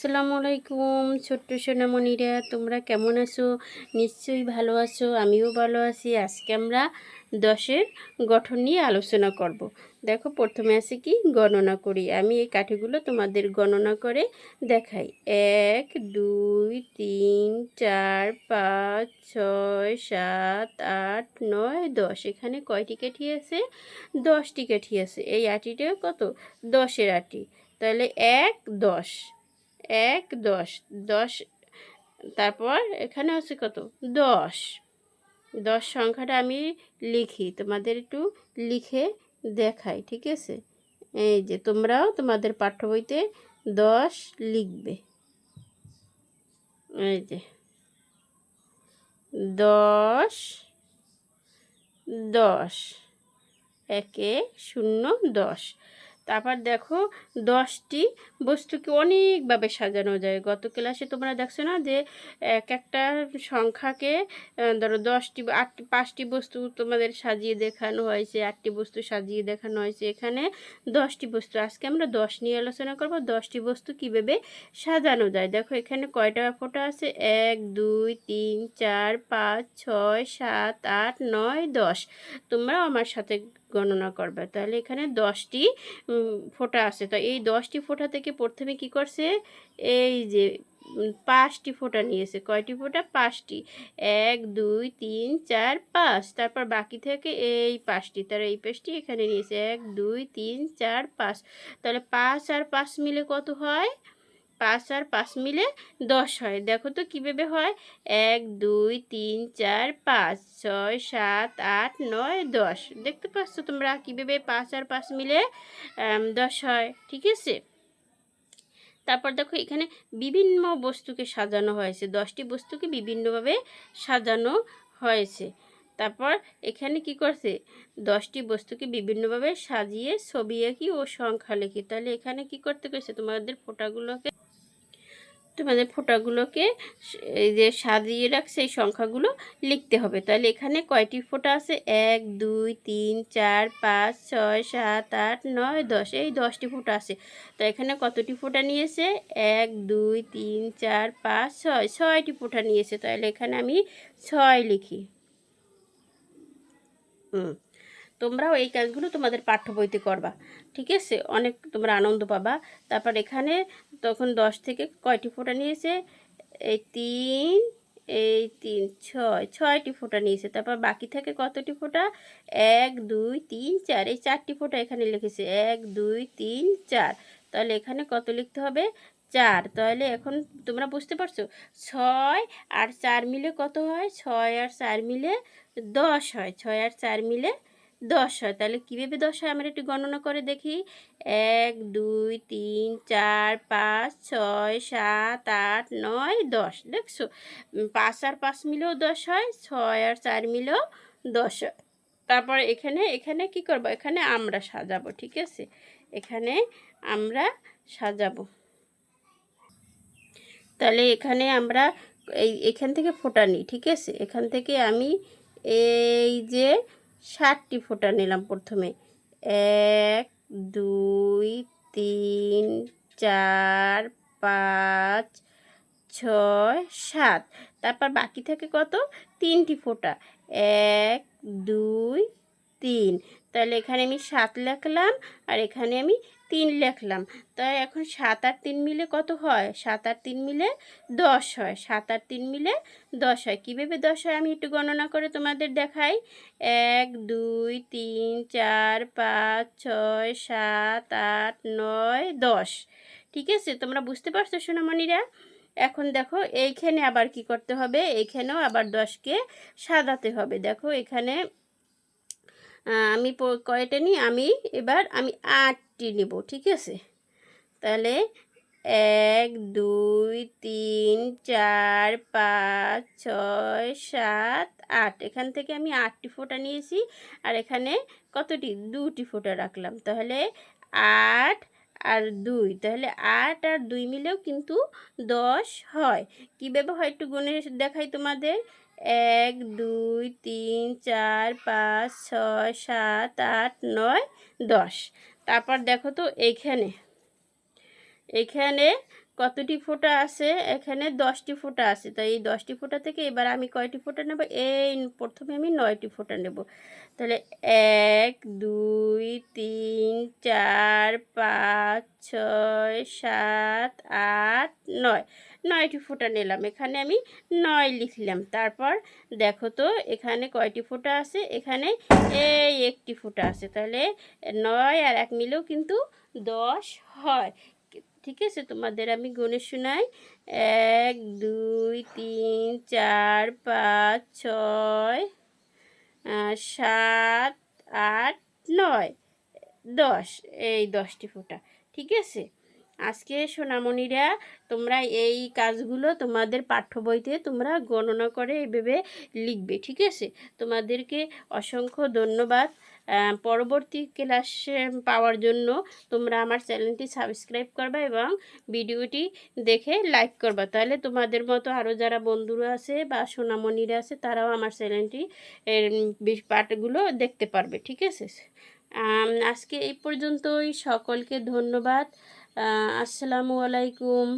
আসসালামু আলাইকুম ছোট্ট সোনামণিরা, তোমরা কেমন আছো? নিশ্চয়ই ভালো আছো, আমিও ভালো আছি। আজকে আমরা 10-এর গঠন নিয়ে আলোচনা করব। দেখো, প্রথমে আছে কি গণনা করি। আমি এই কাঠিগুলো তোমাদের গণনা করে দেখাই। 1 2 3 4 5 6 7 8 9 10। এখানে কয়টি কাঠি আছে? 10টি কাঠি আছে। এই আটিটাও কত? 10-এর আটি। তাহলে 1 10, 1 10 10। তারপর এখানে আছে কত? 10। 10 সংখ্যাটা আমি লিখি, তোমাদের একটু লিখে দেখাই, ঠিক আছে? এই যে তোমরাও তোমাদের পাঠ্য বইতে 10 লিখবে। এই যে 10 10, 1 0 10। তারপর দেখো, 10টি বস্তুকে অনেকভাবে সাজানো যায়। গত ক্লাসে তোমরা দেখছো না যে এক একটা সংখ্যাকে ধরো 10টি 8টি 5টি বস্তু তোমাদের সাজিয়ে দেখানো হয়েছে, 8টি বস্তু সাজিয়ে দেখানো হয়েছে। এখানে 10টি বস্তু। আজকে আমরা 10 নিয়ে আলোচনা করব। 10টি বস্তু কীভাবে সাজানো যায়। দেখো এখানে কয়টা ফোঁটা আছে? 1 2 3 4 5 6 7 8 9 10। তোমরাও আমার সাথে গণনা করবে। তাহলে এখানে 10টি ফোঁটা আছে। তো এই 10টি ফোঁটা থেকে প্রথমে কি করছে? এই যে 5টি ফোঁটা নিয়েছে। কয়টি ফোঁটা? 5টি। 1 2 3 4 5। তারপর বাকি থেকে এই 5টি, তার এই 5টি এখানে নিয়েছে। 1 2 3 4 5। তাহলে 5 আর 5 মিলে কত হয়? 5 আর 5 মিলে 10 হয়। দেখো তো কীভাবে হয়? 1 2 3 4 5 6 7 8 9 10। দেখতে পাচ্ছ তোমরা কীভাবে 5 আর 5 মিলে 10 হয়, ঠিক আছে? তারপর দেখো এখানে বিভিন্ন বস্তুকে সাজানো হয়েছে। 10টি বস্তুকে বিভিন্নভাবে সাজানো হয়েছে। তারপর এখানে কি করছে? 10টি বস্তুকে বিভিন্নভাবে সাজিয়ে ছবি আঁকি ও সংখ্যা লিখি। তাহলে এখানে কি করতে গেছে? তোমাদের ফোঁটাগুলোকে এই যে সাজিয়ে রাখছে এই সংখ্যাগুলো লিখতে হবে। তাহলে এখানে কয়টি ফোঁটা আছে? 1 2 3 4 5 6 7 8 9 10। এই 10টি ফোঁটা আছে। তো এখানে কতটি ফোঁটা নিয়েছে? 1 2 3 4 5 6, 6টি ফোঁটা নিয়েছে। তাহলে এখানে আমি 6 লিখি। তোমরাও এই কাজগুলো তোমাদের পাঠ্য বইতে করবা, ঠিক আছে? অনেক তোমরা আনন্দ পাবা। তারপর এখানে তখন 10 থেকে কয়টি ফোঁটা নিয়েছে? এই 3, এই 3 6, 6টি ফোঁটা নিয়েছে। তারপর বাকি থেকে কতটি ফোঁটা? 1 2 3 4। এই 4টি ফোঁটা এখানে লিখেছে। 1 2 3 4। তাহলে এখানে কত লিখতে হবে? 4। তাহলে এখন তোমরা বুঝতে পারছো 6 আর 4 মিলে কত হয়? 6 আর 4 মিলে 10 হয়। 6 আর 4 মিলে 10 হয়। তাহলে কীভাবে 10 হয় আমরা একটু গণনা করে দেখি। 1 2 3 4 5 6 7 8 9 10। দেখছো 5 আর 5 মিলেও 10 হয়, 6 আর 4 মিলেও 10 হয়। তারপর এখানে এখানে কি করব? এখানে আমরা সাজাবো, ঠিক আছে? এখানে আমরা সাজাবো। তাহলে এখানে আমরা এখান থেকে ফোঁটা নিই, ঠিক আছে? এখান থেকে আমি এই যে 7টি ফোঁটা নিলাম প্রথমে। 1 2 3 4 5 6 7। তারপর বাকি থেকে কত? 3টি ফোঁটা। 1 2 3। তাহলে এখানে আমি 7 লিখলাম আর এখানে আমি 3 লিখলাম। তাই এখন 7 আর 3 মিলে কত হয়? 7 আর 3 মিলে 10 হয়। 7 আর 3 মিলে 10 হয়। কীভাবে 10 হয় আমি একটু গণনা করে তোমাদের দেখাই। 1 2 3 4 5 6 7 8 9 10। ঠিক আছে? তোমরা বুঝতে পারছো সোনামণিরা? এখন দেখো এইখানে আবার কি করতে হবে? এইখানেও আবার 10কে সাজাতে হবে। দেখো এখানে আমি কয়টা নিই? আমি 8টি নিব, ঠিক আছে? তাহলে 1 2 3 4 5 6 7 8। এখান থেকে আমি 8টি ফোঁটা নিয়েছি আর এখানে কতটি? 2টি ফোঁটা রাখলাম। তাহলে 8 আর 2। তাহলে 8 আর 2 মিলেও কিন্তু 10 হয়। কীভাবে হয় একটু গুণে দেখাই তোমাদের। 1 2 3 4 5 6 7 8 9 10। তারপর দেখো তো এইখানে কতটি ফোঁটা আছে? এখানে 10টি ফোঁটা আছে। তাই এই 10টি ফোঁটা থেকে এবার আমি কয়টি ফোঁটা নেব? এই প্রথমে আমি 9টি ফোঁটা নেব। তাহলে 1, 2, 3, 4, 5, 6, 7, 8, 9। 9টি ফোঁটা নিলাম। এখানে আমি 9 লিখলাম। তারপর দেখো তো এখানে কয়টি ফোঁটা আছে? এখানে এই একটি ফোঁটা আছে। তাহলে 9 আর 1 মিলেও কিন্তু 10 হয়। ঠিক আছে, তোমাদের আমি গুণে শোনাই। 1, 2, 3, 4, 5, 6, 7, 8, 9, 10। এই 10টি ফোঁটা। ঠিক আছে, আজকে সোনামণিরা তোমরা এই কাজগুলো তোমাদের পাঠ্য বইতে তোমরা গণনা করে এইভাবে লিখবে। ঠিক আছে, তোমাদেরকে অসংখ্য ধন্যবাদ। পরবর্তী ক্লাসে পাওয়ার জন্য তোমরা আমার চ্যানেলটি সাবস্ক্রাইব করবা এবং ভিডিওটি দেখে লাইক করবা। তাহলে তোমাদের মতো আরও যারা বন্ধুরা আছে বা সোনামণিরা আছে তারাও আমার চ্যানেলটি এর পাঠগুলো দেখতে পারবে। ঠিক আছে, আজকে এই পর্যন্তই। সকলকে ধন্যবাদ। আসসালামু আলাইকুম।